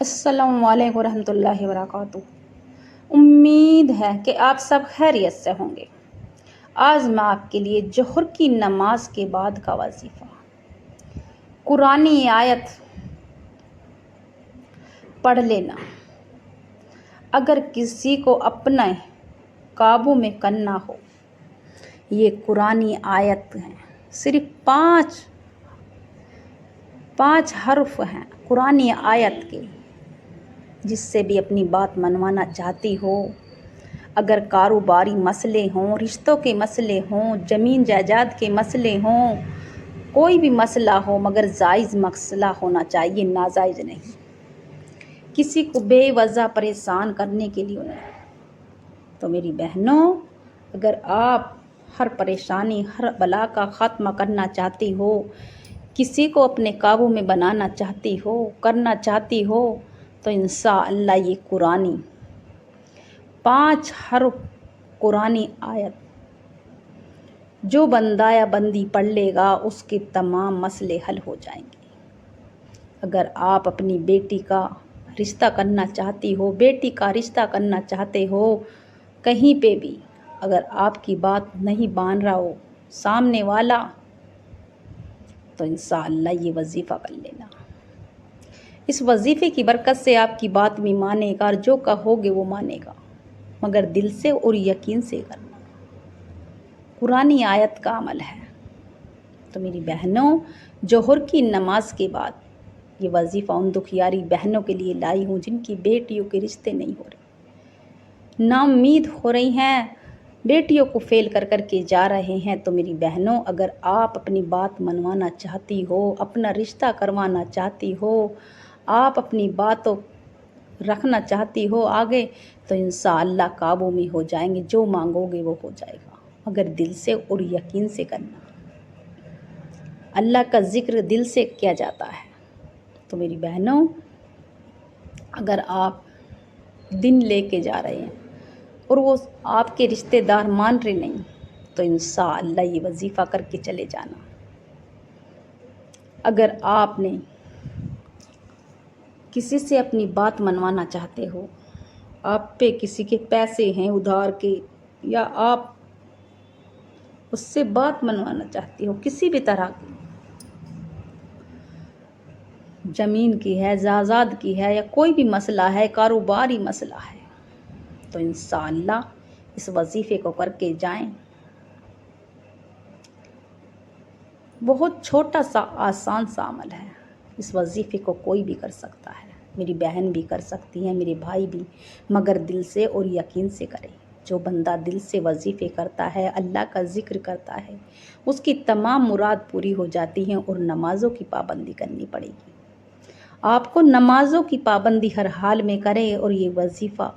السلام علیکم ورحمۃ اللہ وبرکاتہ۔ امید ہے کہ آپ سب خیریت سے ہوں گے۔ آج میں آپ کے لیے ظہر کی نماز کے بعد کا وظیفہ، قرآنی آیت پڑھ لینا۔ اگر کسی کو اپنے قابو میں کرنا ہو، یہ قرآنی آیت ہیں، صرف پانچ حرف ہیں قرآنی آیت کے، جس سے بھی اپنی بات منوانا چاہتی ہو۔ اگر کاروباری مسئلے ہوں، رشتوں کے مسئلے ہوں، زمین جائیداد کے مسئلے ہوں، کوئی بھی مسئلہ ہو، مگر جائز مسئلہ ہونا چاہیے، ناجائز نہیں۔ کسی کو بے وجہ پریشان کرنے کے لیے نہیں۔ تو میری بہنوں، اگر آپ ہر پریشانی، ہر بلا کا خاتمہ کرنا چاہتی ہو، کسی کو اپنے قابو میں بنانا چاہتی ہو، کرنا چاہتی ہو، تو انشاءاللہ یہ قرآنی 5 حرف قرآنی آیت جو بندہ یا بندی پڑھ لے گا، اس کے تمام مسئلے حل ہو جائیں گے۔ اگر آپ اپنی بیٹی کا رشتہ کرنا چاہتی ہو، بیٹی کا رشتہ کرنا چاہتے ہو، کہیں پہ بھی اگر آپ کی بات نہیں مان رہا ہو سامنے والا، تو انشاءاللہ یہ وظیفہ کر لینا۔ اس وظیفے کی برکت سے آپ کی بات بھی مانے گا، اور جو کہو گے وہ مانے گا، مگر دل سے اور یقین سے کرنا۔ قرآنی آیت کا عمل ہے۔ تو میری بہنوں، ظہر کی نماز کے بعد یہ وظیفہ ان دکھیاری بہنوں کے لیے لائی ہوں جن کی بیٹیوں کے رشتے نہیں ہو رہے، نا امید ہو رہی ہیں، بیٹیوں کو فیل کر کے جا رہے ہیں۔ تو میری بہنوں، اگر آپ اپنی بات منوانا چاہتی ہو، اپنا رشتہ کروانا چاہتی ہو، آپ اپنی باتوں رکھنا چاہتی ہو آگے، تو انشاءاللہ قابو میں ہو جائیں گے۔ جو مانگو گے وہ ہو جائے گا، مگر دل سے اور یقین سے کرنا۔ اللہ کا ذکر دل سے کیا جاتا ہے۔ تو میری بہنوں، اگر آپ دن لے کے جا رہے ہیں اور وہ آپ کے رشتہ دار مان رہے نہیں، تو انشاءاللہ یہ وظیفہ کر کے چلے جانا۔ اگر آپ نے کسی سے اپنی بات منوانا چاہتے ہو، آپ پہ کسی کے پیسے ہیں ادھار کے، یا آپ اس سے بات منوانا چاہتی ہو کسی بھی طرح کی، زمین کی ہے، جائیداد کی ہے، یا کوئی بھی مسئلہ ہے، کاروباری مسئلہ ہے، تو انشاءاللہ اس وظیفے کو کر کے جائیں۔ بہت چھوٹا سا آسان سا عمل ہے۔ اس وظیفے کو کوئی بھی کر سکتا ہے، میری بہن بھی کر سکتی ہیں، میرے بھائی بھی، مگر دل سے اور یقین سے کریں۔ جو بندہ دل سے وظیفے کرتا ہے، اللہ کا ذکر کرتا ہے، اس کی تمام مراد پوری ہو جاتی ہیں، اور نمازوں کی پابندی کرنی پڑے گی۔ آپ کو نمازوں کی پابندی ہر حال میں کریں، اور یہ وظیفہ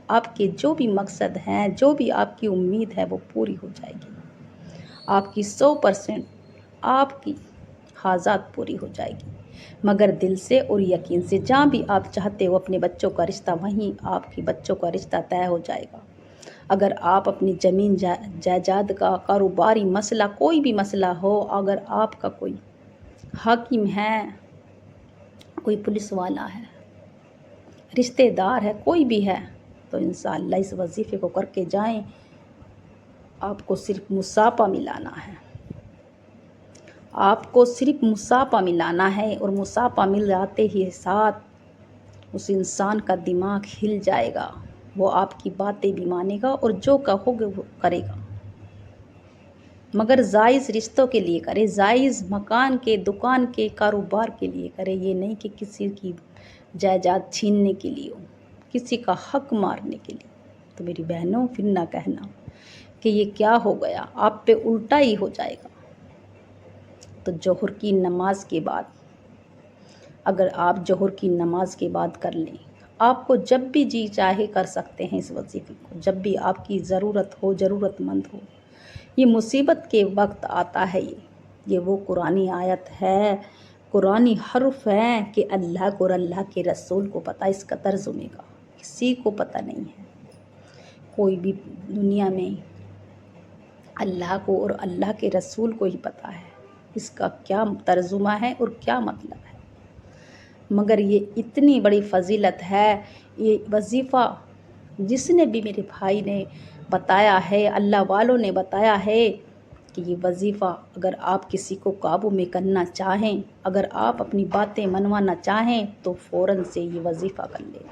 آپ کے جو بھی مقصد ہیں، جو بھی آپ کی امید ہے، وہ پوری ہو جائے گی۔ آپ کی 100% آپ کی حاجات پوری ہو جائے گی، مگر دل سے اور یقین سے۔ جہاں بھی آپ چاہتے ہو اپنے بچوں کا رشتہ، وہیں آپ کے بچوں کا رشتہ طے ہو جائے گا۔ اگر آپ اپنی زمین جائیداد کا، کاروباری مسئلہ، کوئی بھی مسئلہ ہو، اگر آپ کا کوئی حاکم ہے، کوئی پولیس والا ہے، رشتہ دار ہے، کوئی بھی ہے، تو انشاءاللہ اس وظیفے کو کر کے جائیں۔ آپ کو صرف مصافحہ ملانا ہے، آپ کو صرف مصافحہ ملانا ہے، اور مصافحہ مل جاتے ہی ساتھ اس انسان کا دماغ ہل جائے گا، وہ آپ کی باتیں بھی مانے گا، اور جو کہو گے وہ کرے گا، مگر جائز رشتوں کے لیے کرے، جائز مکان کے، دکان کے، کاروبار کے لیے کرے، یہ نہیں کہ کسی کی جائیداد چھیننے کے لیے ہو، کسی کا حق مارنے کے لیے۔ تو میری بہنوں، پھر نہ کہنا کہ یہ کیا ہو گیا، آپ پہ الٹا ہی ہو جائے گا۔ تو ظہر کی نماز کے بعد، اگر آپ ظہر کی نماز کے بعد کر لیں، آپ کو جب بھی جی چاہے کر سکتے ہیں اس وظیفے کو، جب بھی آپ کی ضرورت ہو، ضرورت مند ہو۔ یہ مصیبت کے وقت آتا ہے، یہ وہ قرآنی آیت ہے، قرآنی حرف ہیں کہ اللہ کو اور اللہ کے رسول کو پتہ، اس کا ترجمے کا کسی کو پتہ نہیں ہے۔ کوئی بھی دنیا میں اللہ کو اور اللہ کے رسول کو ہی پتہ ہے اس کا کیا ترجمہ ہے اور کیا مطلب ہے، مگر یہ اتنی بڑی فضیلت ہے، یہ وظیفہ جس نے بھی میرے بھائی نے بتایا ہے، اللہ والوں نے بتایا ہے کہ یہ وظیفہ اگر آپ کسی کو قابو میں کرنا چاہیں، اگر آپ اپنی باتیں منوانا چاہیں تو فوراً سے یہ وظیفہ کر لیں۔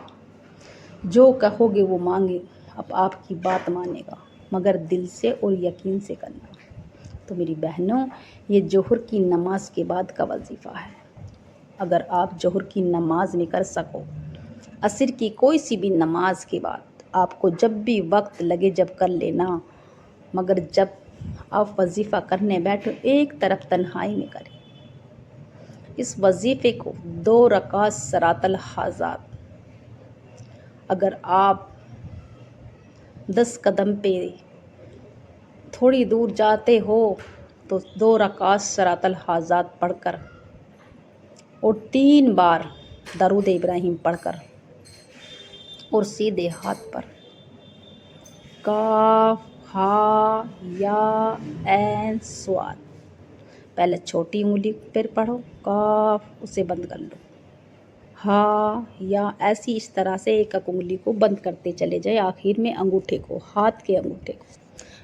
جو کہو گے وہ مانگے، اب آپ کی بات مانے گا، مگر دل سے اور یقین سے کرنا۔ تو میری بہنوں، یہ ظہر کی نماز کے بعد کا وظیفہ ہے۔ اگر آپ ظہر کی نماز میں کر سکو، عصر کی کوئی سی بھی نماز کے بعد آپ کو جب بھی وقت لگے جب کر لینا، مگر جب آپ وظیفہ کرنے بیٹھو ایک طرف تنہائی میں کریں۔ اس وظیفے کو 2 رکعت صراط الحاجات، اگر آپ 10 قدم پہ تھوڑی دور جاتے ہو تو 2 رکعت صراط الحاجات پڑھ کر اور 3 بار درود ابراہیم پڑھ کر اور سیدھے ہاتھ پر کاف ہا یا عین صاد، پہلے چھوٹی انگلی پر پڑھو کاف، اسے بند کر لو، ہا یا ایسی اس طرح سے ایک انگلی کو بند کرتے چلے جائے، آخر میں انگوٹھے کو، ہاتھ کے انگوٹھے کو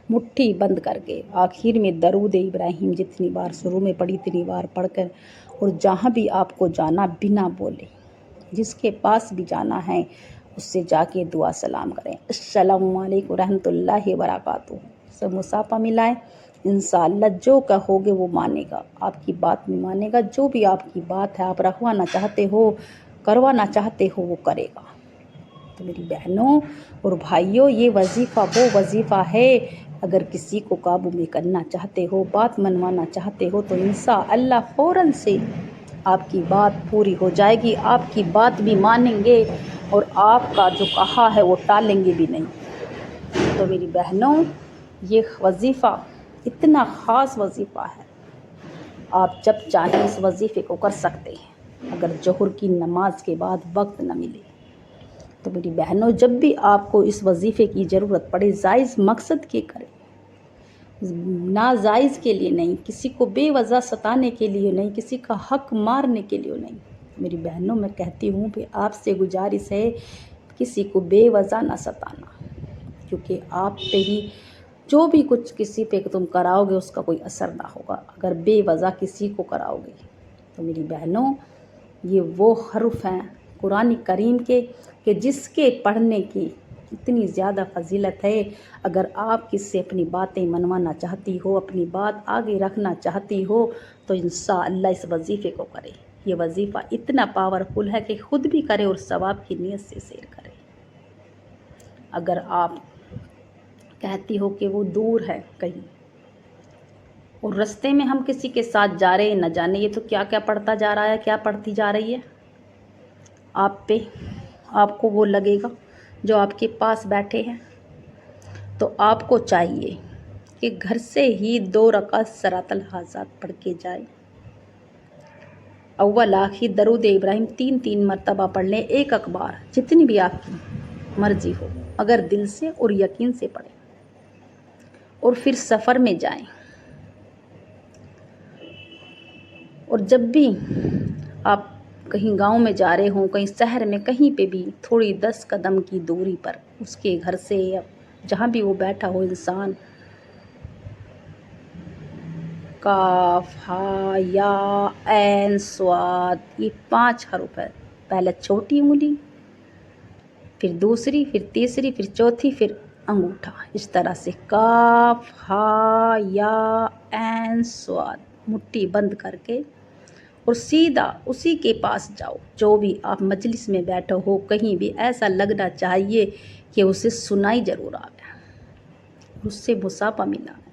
مٹھی بند کر کے آخر میں درود ابراہیم جتنی بار شروع میں پڑھی اتنی بار پڑھ کر، اور جہاں بھی آپ کو جانا بنا بولے، جس کے پاس بھی جانا ہے اس سے جا کے دعا سلام کریں، السلام علیکم ورحمۃ اللہ وبرکاتہ، سب مصافحہ ملائیں۔ انشاءاللہ جو کہو گے وہ مانے گا، آپ کی بات میں مانے گا، جو بھی آپ کی بات ہے آپ رکھوانا چاہتے ہو، کروانا چاہتے ہو، وہ کرے گا۔ تو میری بہنوں اور بھائیوں، یہ وظیفہ وہ وظیفہ ہے، اگر کسی کو قابو میں کرنا چاہتے ہو، بات منوانا چاہتے ہو تو انشاءاللہ فوراً سے آپ کی بات پوری ہو جائے گی، آپ کی بات بھی مانیں گے اور آپ کا جو کہا ہے وہ ٹالیں گے بھی نہیں۔ تو میری بہنوں، یہ وظیفہ اتنا خاص وظیفہ ہے، آپ جب چاہیں اس وظیفے کو کر سکتے ہیں، اگر ظہر کی نماز کے بعد وقت نہ ملے تو میری بہنوں، جب بھی آپ کو اس وظیفے کی ضرورت پڑے، جائز مقصد کے کریں، ناجائز کے لیے نہیں، کسی کو بے وجہ ستانے کے لیے نہیں، کسی کا حق مارنے کے لیے نہیں۔ میری بہنوں، میں کہتی ہوں کہ آپ سے گزارش ہے کسی کو بے وجہ نہ ستانا، کیونکہ آپ پہ ہی جو بھی کچھ کسی پہ تم کراؤ گے اس کا کوئی اثر نہ ہوگا اگر بے وجہ کسی کو کراؤ گے۔ تو میری بہنوں، یہ وہ حرف ہیں قرآن کریم کے کہ جس کے پڑھنے کی اتنی زیادہ فضیلت ہے، اگر آپ کس سے اپنی باتیں منوانا چاہتی ہو، اپنی بات آگے رکھنا چاہتی ہو تو انشاءاللہ اس وظیفے کو کرے۔ یہ وظیفہ اتنا پاورفل ہے کہ خود بھی کرے اور ثواب کی نیت سے شیئر کرے۔ اگر آپ کہتی ہو کہ وہ دور ہے کہیں اور رستے میں ہم کسی کے ساتھ جا رہے ہیں، نہ جانے یہ تو کیا کیا پڑھتا جا رہا ہے، کیا پڑھتی جا رہی ہے، آپ پہ آپ کو وہ لگے گا جو آپ کے پاس بیٹھے ہیں۔ تو آپ کو چاہیے کہ گھر سے ہی 2 رکعت صراط الحاجات پڑھ کے جائیں، اول آخر درود ابراہیم 3 مرتبہ پڑھ لیں، ایک اخبار جتنی بھی آپ کی مرضی ہو، مگر دل سے اور یقین سے پڑھیں، اور پھر سفر میں جائیں، اور جب بھی آپ کہیں گاؤں میں جا رہے ہوں، کہیں شہر میں، کہیں پہ بھی تھوڑی 10 قدم کی دوری پر اس کے گھر سے یا جہاں بھی وہ بیٹھا ہو انسان، کاف ہا یا عین صاد، یہ 5 حرف ہے، پہلے چھوٹی انگلی، پھر دوسری، پھر تیسری، پھر چوتھی، پھر انگوٹھا، اس طرح سے کاف ہا یا عین صاد، مٹھی بند کر کے اور سیدھا اسی کے پاس جاؤ، جو بھی آپ مجلس میں بیٹھے ہو، کہیں بھی ایسا لگنا چاہیے کہ اسے سنائی ضرور آئے، اس سے مصافحہ ملا ہے،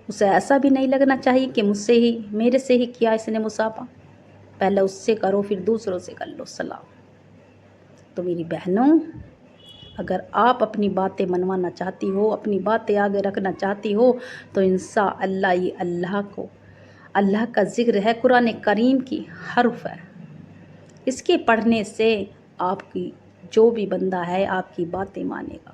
اسے ایسا بھی نہیں لگنا چاہیے کہ مجھ سے ہی، میرے سے ہی کیا اس نے مصافحہ، پہلے اس سے کرو پھر دوسروں سے کر لو سلام۔ تو میری بہنوں، اگر آپ اپنی باتیں منوانا چاہتی ہو، اپنی باتیں آگے رکھنا چاہتی ہو تو انشاءاللہ یہ اللہ کا ذکر ہے، قرآن کریم کی حرف ہے، اس کے پڑھنے سے آپ کی جو بھی بندہ ہے آپ کی باتیں مانے گا۔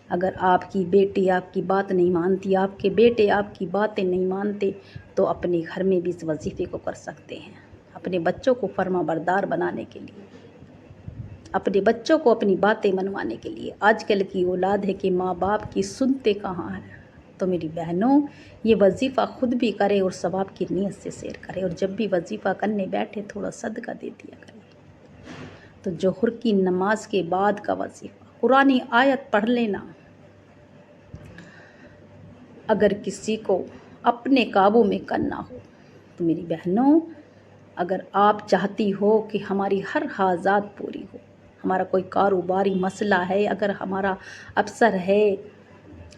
اگر آپ کی بیٹی آپ کی بات نہیں مانتی، آپ کے بیٹے آپ کی باتیں نہیں مانتے تو اپنے گھر میں بھی اس وظیفے کو کر سکتے ہیں، اپنے بچوں کو فرما بردار بنانے کے لیے، اپنے بچوں کو اپنی باتیں منوانے کے لیے۔ آج کل کی اولاد ہے کہ ماں باپ کی سنتے کہاں ہیں۔ تو میری بہنوں، یہ وظیفہ خود بھی کرے اور ثواب کی نیت سے سیر کرے، اور جب بھی وظیفہ کرنے بیٹھے تھوڑا صدقہ دے دیا کرے۔ تو ظہر کی نماز کے بعد کا وظیفہ، قرآنی آیت پڑھ لینا۔ اگر کسی کو اپنے قابو میں کرنا ہو تو میری بہنوں، اگر آپ چاہتی ہو کہ ہماری ہر حاجات پوری ہو، ہمارا کوئی کاروباری مسئلہ ہے، اگر ہمارا افسر ہے،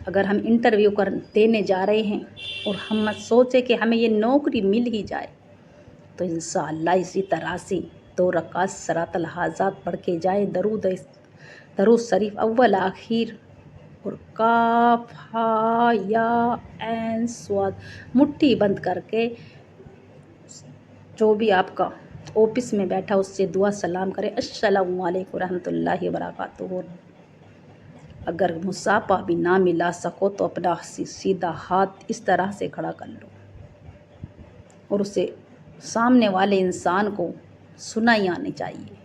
اگر ہم انٹرویو دینے جا رہے ہیں اور ہم سوچے کہ ہمیں یہ نوکری مل ہی جائے، تو انشاءاللہ اسی طرح سے 2 رکعت صلاۃ الحاجات پڑھ کے جائیں، درود شریف اول آخر، اور کاف ہا یا عین صاد مٹھی بند کر کے جو بھی آپ کا آفس میں بیٹھا اس سے دعا سلام کرے، السلام علیکم ورحمۃ اللہ وبرکاتہ۔ اگر مصافحہ بھی نہ ملا سکو تو اپنا سیدھا ہاتھ اس طرح سے کھڑا کر لو اور اسے سامنے والے انسان کو سنائی آنی چاہیے۔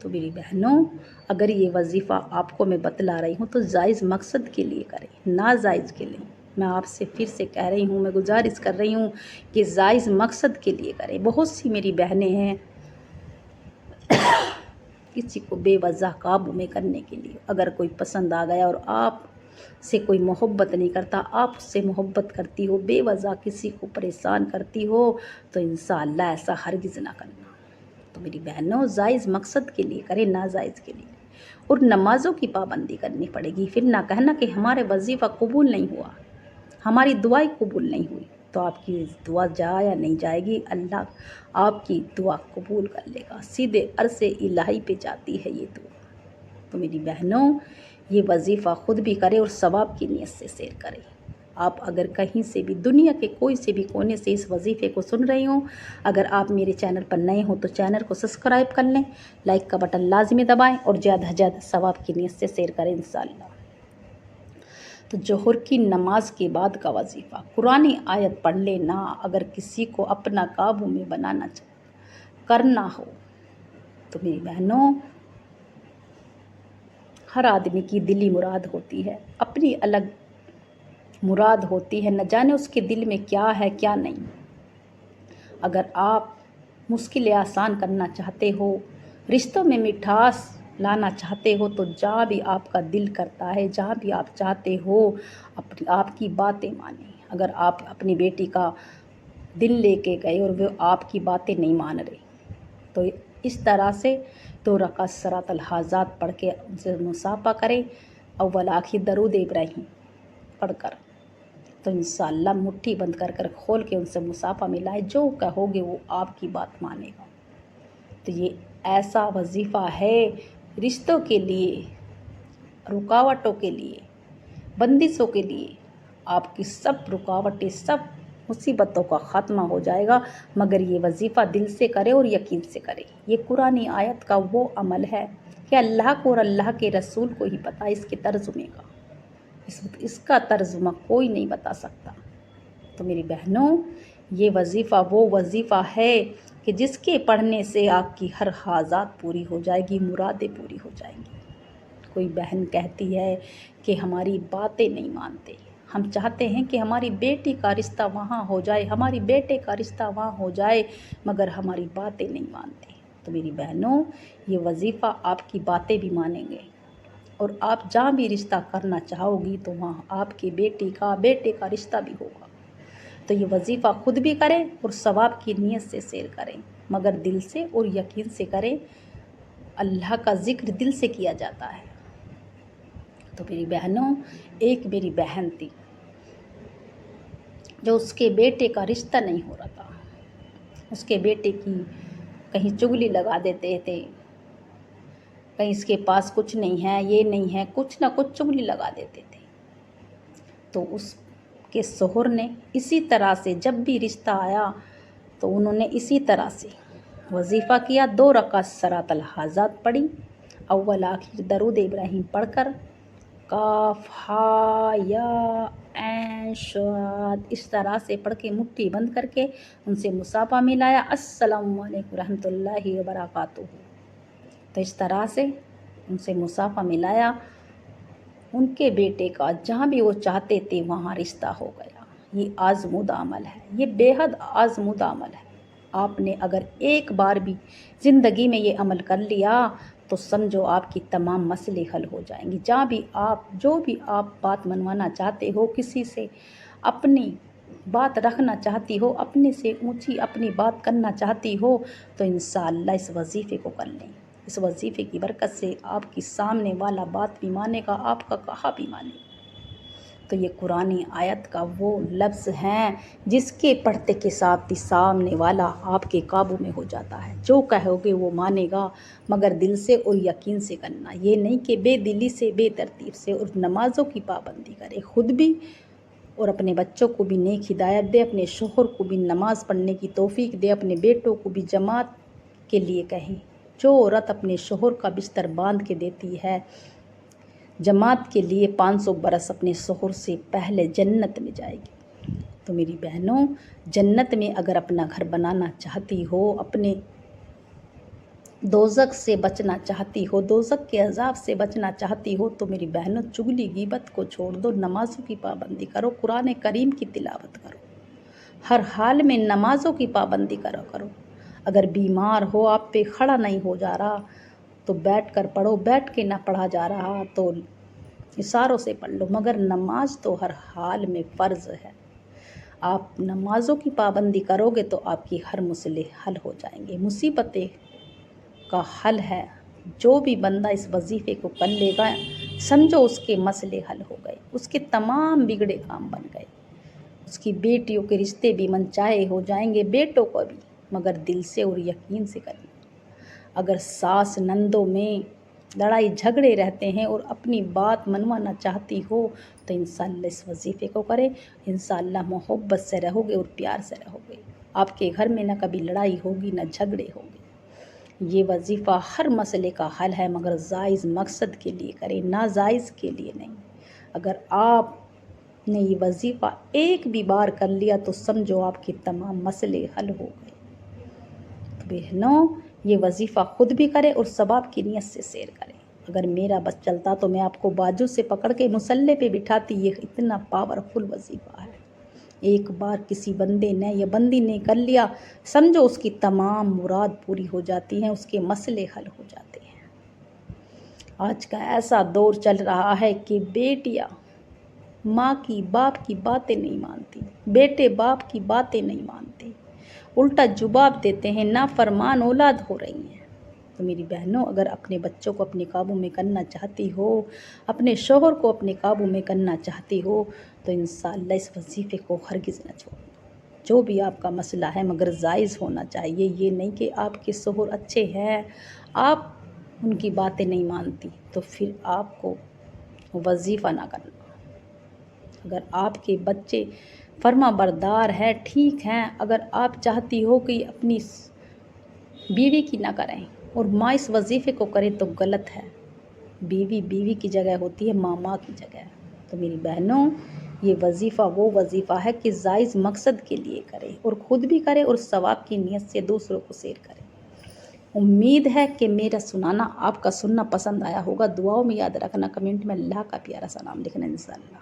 تو میری بہنوں، اگر یہ وظیفہ آپ کو میں بتلا رہی ہوں تو جائز مقصد کے لیے کریں، ناجائز کے لیے۔ میں آپ سے پھر سے کہہ رہی ہوں، میں گزارش کر رہی ہوں کہ جائز مقصد کے لیے کریں۔ بہت سی میری بہنیں ہیں کسی کو بے وجہ قابو میں کرنے کے لیے، اگر کوئی پسند آ گیا اور آپ سے کوئی محبت نہیں کرتا، آپ اس سے محبت کرتی ہو، بے وجہ کسی کو پریشان کرتی ہو، تو انشاءاللہ ایسا ہرگز نہ کرنا۔ تو میری بہنوں، جائز مقصد کے لیے کریں، ناجائز کے لیے۔ اور نمازوں کی پابندی کرنی پڑے گی، پھر نہ کہنا کہ ہمارے وظیفہ قبول نہیں ہوا، ہماری دعائیں قبول نہیں ہوئی۔ تو آپ کی دعا جائے یا نہیں جائے گی، اللہ آپ کی دعا قبول کر لے گا، سیدھے عرش الہی پہ جاتی ہے یہ دعا۔ تو میری بہنوں، یہ وظیفہ خود بھی کرے اور ثواب کی نیت سے سیر کرے۔ آپ اگر کہیں سے بھی، دنیا کے کوئی سے بھی کونے سے اس وظیفے کو سن رہی ہوں، اگر آپ میرے چینل پر نئے ہوں تو چینل کو سبسکرائب کر لیں، لائک کا بٹن لازمی دبائیں اور زیادہ سے زیادہ ثواب کی نیت سے سیر کریں انشاءاللہ۔ تو ظہر کی نماز کے بعد کا وظیفہ، قرآنی آیت پڑھ لینا۔ اگر کسی کو اپنا قابو میں بنانا کرنا ہو تو میری بہنوں، ہر آدمی کی دلی مراد ہوتی ہے، اپنی الگ مراد ہوتی ہے، نہ جانے اس کے دل میں کیا ہے کیا نہیں۔ اگر آپ مشکلیں آسان کرنا چاہتے ہو، رشتوں میں مٹھاس لانا چاہتے ہو، تو جہاں بھی آپ کا دل کرتا ہے، جہاں بھی آپ چاہتے ہو، آپ کی باتیں مانیں۔ اگر آپ اپنی بیٹی کا دل لے کے گئے اور وہ آپ کی باتیں نہیں مان رہے، تو اس طرح سے 2 رکعت صلاۃ الحاجات پڑھ کے ان سے مصافحہ کریں، اول آخر درود ابراہیم پڑھ کر۔ تو انشاءاللہ مٹھی بند کر کھول کے ان سے مصافحہ ملائے، جو کہو گے وہ آپ کی بات مانے گا۔ تو یہ ایسا وظیفہ ہے رشتوں کے لیے، رکاوٹوں کے لیے، بندشوں کے لیے۔ آپ کی سب رکاوٹیں، سب مصیبتوں کا خاتمہ ہو جائے گا، مگر یہ وظیفہ دل سے کرے اور یقین سے کرے۔ یہ قرآنی آیت کا وہ عمل ہے کہ اللہ کو اور اللہ کے رسول کو ہی پتہ اس کے ترجمے کا، اس کا ترجمہ کوئی نہیں بتا سکتا۔ تو میری بہنوں، یہ وظیفہ وہ وظیفہ ہے کہ جس کے پڑھنے سے آپ کی ہر حاجات پوری ہو جائے گی، مرادیں پوری ہو جائیں گی۔ کوئی بہن کہتی ہے کہ ہماری باتیں نہیں مانتے، ہم چاہتے ہیں کہ ہماری بیٹی کا رشتہ وہاں ہو جائے، ہماری بیٹے کا رشتہ وہاں ہو جائے، مگر ہماری باتیں نہیں مانتے۔ تو میری بہنوں، یہ وظیفہ آپ کی باتیں بھی مانیں گے، اور آپ جہاں بھی رشتہ کرنا چاہو گی تو وہاں آپ کی بیٹے کا رشتہ بھی ہوگا۔ تو یہ وظیفہ خود بھی کریں اور ثواب کی نیت سے سیر کریں، مگر دل سے اور یقین سے کریں۔ اللہ کا ذکر دل سے کیا جاتا ہے۔ تو میری بہنوں، ایک میری بہن تھی جو اس کے بیٹے کا رشتہ نہیں ہو رہا تھا، اس کے بیٹے کی کہیں چغلی لگا دیتے تھے، کہیں اس کے پاس کچھ نہیں ہے، یہ نہیں ہے، کچھ نہ کچھ چغلی لگا دیتے تھے۔ تو اس کے شوہر نے اسی طرح سے جب بھی رشتہ آیا تو انہوں نے اسی طرح سے وظیفہ کیا، 2 رکعت صلاۃ الحاجات پڑھی، اول آخر درود ابراہیم پڑھ کر کاف ہا یا عین صاد، اس طرح سے پڑھ کے مٹھی بند کر کے ان سے مصافحہ ملایا، السلام علیکم ورحمۃ اللہ وبرکاتہ۔ تو اس طرح سے ان سے مصافحہ ملایا، ان کے بیٹے کا جہاں بھی وہ چاہتے تھے وہاں رشتہ ہو گیا۔ یہ آزمودہ عمل ہے، یہ بے حد آزمودہ عمل ہے۔ آپ نے اگر ایک بار بھی زندگی میں یہ عمل کر لیا تو سمجھو آپ کی تمام مسئلے حل ہو جائیں گے۔ جہاں بھی آپ جو بھی آپ بات منوانا چاہتے ہو، کسی سے اپنی بات رکھنا چاہتی ہو، اپنے سے اونچی اپنی بات کرنا چاہتی ہو، تو انشاءاللہ اس وظیفے کو کر لیں۔ اس وظیفے کی برکت سے آپ کی سامنے والا بات بھی مانے گا، آپ کا کہا بھی مانے گا۔ تو یہ قرآن آیت کا وہ لفظ ہیں جس کے پڑھتے کے ساتھ ہی سامنے والا آپ کے قابو میں ہو جاتا ہے۔ جو کہو گے وہ مانے گا، مگر دل سے اور یقین سے کرنا، یہ نہیں کہ بے دلی سے بے ترتیب سے۔ اور نمازوں کی پابندی کرے، خود بھی اور اپنے بچوں کو بھی نیک ہدایت دے، اپنے شوہر کو بھی نماز پڑھنے کی توفیق دے، اپنے بیٹوں کو بھی جماعت کے لیے کہیں۔ جو عورت اپنے شوہر کا بستر باندھ کے دیتی ہے جماعت کے لیے، 500 برس اپنے شوہر سے پہلے جنت میں جائے گی۔ تو میری بہنوں، جنت میں اگر اپنا گھر بنانا چاہتی ہو، اپنے دوزخ سے بچنا چاہتی ہو، دوزخ کے عذاب سے بچنا چاہتی ہو، تو میری بہنوں چغلی غیبت کو چھوڑ دو، نمازوں کی پابندی کرو، قرآن کریم کی تلاوت کرو، ہر حال میں نمازوں کی پابندی کرو۔ اگر بیمار ہو، آپ پہ کھڑا نہیں ہو جا رہا تو بیٹھ کر پڑھو، بیٹھ کے نہ پڑھا جا رہا تو اشاروں سے پڑھ لو، مگر نماز تو ہر حال میں فرض ہے۔ آپ نمازوں کی پابندی کرو گے تو آپ کی ہر مسئلے حل ہو جائیں گے، مصیبتیں کا حل ہے۔ جو بھی بندہ اس وظیفے کو کر لے گا، سمجھو اس کے مسئلے حل ہو گئے، اس کے تمام بگڑے کام بن گئے۔ اس کی بیٹیوں کے رشتے بھی منچائے ہو جائیں گے، بیٹوں کو بھی، مگر دل سے اور یقین سے کرنا۔ اگر ساس نندوں میں لڑائی جھگڑے رہتے ہیں اور اپنی بات منوانا چاہتی ہو تو انشاءاللہ اس وظیفے کو کرے، انشاءاللہ محبت سے رہو گے اور پیار سے رہو گے۔ آپ کے گھر میں نہ کبھی لڑائی ہوگی، نہ جھگڑے ہوں گے۔ یہ وظیفہ ہر مسئلے کا حل ہے، مگر جائز مقصد کے لیے کریں، ناجائز کے لیے نہیں۔ اگر آپ نے یہ وظیفہ ایک بھی بار کر لیا تو سمجھو آپ کے تمام مسئلے حل ہو گئے۔ تو بہنوں، یہ وظیفہ خود بھی کرے اور ثواب کی نیت سے سیر کرے۔ اگر میرا بس چلتا تو میں آپ کو بازو سے پکڑ کے مصلی پہ بٹھاتی، یہ اتنا پاورفل وظیفہ ہے۔ ایک بار کسی بندے نے یا بندی نے کر لیا، سمجھو اس کی تمام مراد پوری ہو جاتی ہیں، اس کے مسئلے حل ہو جاتے ہیں۔ آج کا ایسا دور چل رہا ہے کہ بیٹیاں ماں کی باپ کی باتیں نہیں مانتی، بیٹے باپ کی باتیں نہیں مانتے، الٹا جواب دیتے ہیں، نافرمان اولاد ہو رہی ہیں۔ تو میری بہنوں، اگر اپنے بچوں کو اپنے قابو میں کرنا چاہتی ہو، اپنے شوہر کو اپنے قابو میں کرنا چاہتی ہو، تو انشاءاللہ اس وظیفے کو ہرگز نہ چھوڑنا۔ جو بھی آپ کا مسئلہ ہے، مگر جائز ہونا چاہیے۔ یہ نہیں کہ آپ کے شوہر اچھے ہیں، آپ ان کی باتیں نہیں مانتی، تو پھر آپ کو وظیفہ نہ کرنا۔ اگر آپ کے بچے فرما بردار ہے، ٹھیک ہیں، اگر آپ چاہتی ہو کہ اپنی بیوی کی نہ کریں اور ماں اس وظیفے کو کرے تو غلط ہے۔ بیوی بیوی کی جگہ ہوتی ہے، ماں ماں کی جگہ ہے۔ تو میری بہنوں، یہ وظیفہ وہ وظیفہ ہے کہ جائز مقصد کے لیے کرے اور خود بھی کرے اور ثواب کی نیت سے دوسروں کو شیئر کرے۔ امید ہے کہ میرا سنانا آپ کا سننا پسند آیا ہوگا۔ دعاؤں میں یاد رکھنا، کمنٹ میں اللہ کا پیارا سا نام لکھنا انشاءاللہ۔